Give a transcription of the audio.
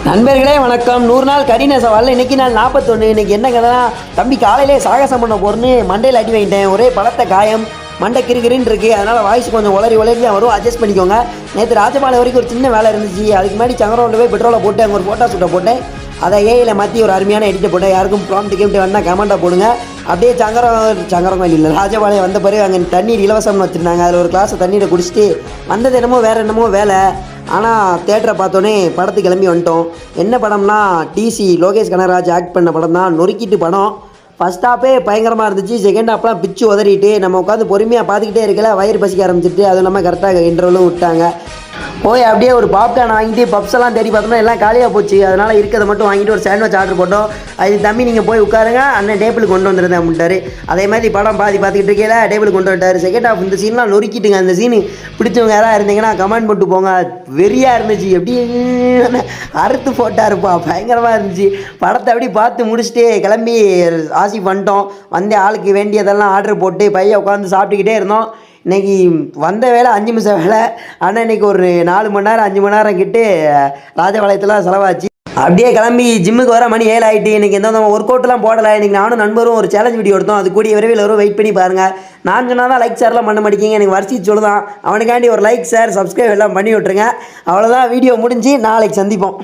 நண்பர்களே வணக்கம். 100 நாள் கரீனா சவாலில் இன்றைக்கி நாள் 41. இன்றைக்கி என்ன கதைனா, தம்பி காலையிலே சாகசம் பண்ண போகிறேன்னு மண்டையில் அடி வாங்கிட்டேன். ஒரே பலத்த காயம், மண்டை கிருகிருன்னு இருக்குது. அதனால் வாய்ஸ் கொஞ்சம் உளறி தான் வரும், அட்ஜஸ்ட் பண்ணிக்கோங்க. நேற்று ராஜபாளையம் வரைக்கும் ஒரு சின்ன வேலை இருந்துச்சு. அதுக்கு முன்னாடி சங்கரோவில் போய் பெட்ரோலை போட்டு அங்கே ஒரு ஃபோட்டோ ஷூட்டை போட்டேன். அதை ஏஐயில் மாற்றி ஒரு அருமையான எடிட்டை போட்டேன். யாருக்கும் ப்ராம்ப்ட் கேட்டு வேணால் கமெண்ட்டாக போடுங்க. அப்படியே சங்கரம் இல்லை, ராஜபாளையம் வந்த பிறகு அங்கே தண்ணீர் இலவசம்னு வச்சுருந்தாங்க. அதில் ஒரு கிளாஸை தண்ணீரை குடிச்சிட்டு வந்தது என்னமோ வேலை. ஆனால் தேட்டரை பார்த்தோன்னே படத்துக்கு கிளம்பி வந்துட்டோம். என்ன படம்னா டிசி லோகேஷ் கனகராஜ் ஆக்ட் பண்ண படம் தான், நொறுக்கிட்டு படம். ஃபஸ்ட் ஹாப்பே பயங்கரமாக இருந்துச்சு. செகண்ட் ஹாப்லாம் பிச்சு உதறிட்டு நம்ம உட்காந்து பொறுமையாக பார்த்துக்கிட்டே இருக்கல, வயிறு பசிக்க ஆரம்பிச்சிட்டு. அதுவும் இல்லாமல் கரெக்டாக இன்டர்வலும் விட்டாங்க. போய் அப்படியே ஒரு பாப்கார்ன் வாங்கிட்டு பப்ஸ் எல்லாம் தேடி பார்த்தோம்னா எல்லாம் காலியாக போச்சு. அதனால் இருக்கிறத மட்டும் வாங்கிட்டு ஒரு சாண்ட்விச் ஆர்டர் போட்டோம். அது தம்பி நீங்கள் போய் உட்காருங்க, அண்ணன் டேபிளுக்கு கொண்டு வந்துருந்தேன் அப்படின்ட்டாரு. அதே மாதிரி படம் பார்த்துக்கிட்டு இருக்கையில டேபிளுக்கு கொண்டு வந்துட்டார். செகண்ட் ஹாஃப் இந்த சீன்லாம் நொறுக்கிட்டுங்க. அந்த சீனு பிடிச்சவங்க யாராக இருந்தீங்கன்னா கமெண்ட் போட்டு போங்க. வெறியாக இருந்துச்சு, எப்படி அறுத்து போட்டாருப்பா, பயங்கரமாக இருந்துச்சு. படத்தை அப்படி பார்த்து முடிச்சுட்டு கிளம்பி ஆசி பண்ணிட்டோம். வந்து ஆளுக்கு வேண்டியதெல்லாம் ஆர்டர் போட்டு பையன் உட்காந்து சாப்பிட்டுக்கிட்டே இருந்தோம். இன்றைக்கி வந்த வேலை 5 நிமிஷம் வேலை. ஆனால் இன்றைக்கி ஒரு 4 மணி நேரம் 5 மணி நேரம் கிட்டு ராஜபாளையத்தில் செலவாச்சு. அப்படியே கிளம்பி ஜிம்முக்கு வர மணி 7 ஆகிட்டு. இன்றைக்கி எந்த ஒர்க் அவுட்லாம் போடலை. இன்றைக்கி நானும் நண்பரும் ஒரு சேலஞ்ச் வீடியோ எடுத்தோம். அது கூடிய விரைவில் வரும், வெயிட் பண்ணி பாருங்கள். நான் சொன்னால் தான் லைக் ஷேர்லாம் பண்ண மாட்டேங்கிங்க. எனக்கு வரிசை சொல்லுதான். அவனுக்காண்டி ஒரு லைக் ஷேர் சப்ஸ்கிரைப் எல்லாம் பண்ணி விட்ருங்க. அவ்வளோதான், வீடியோ முடிஞ்சு நாளைக்கு சந்திப்போம்.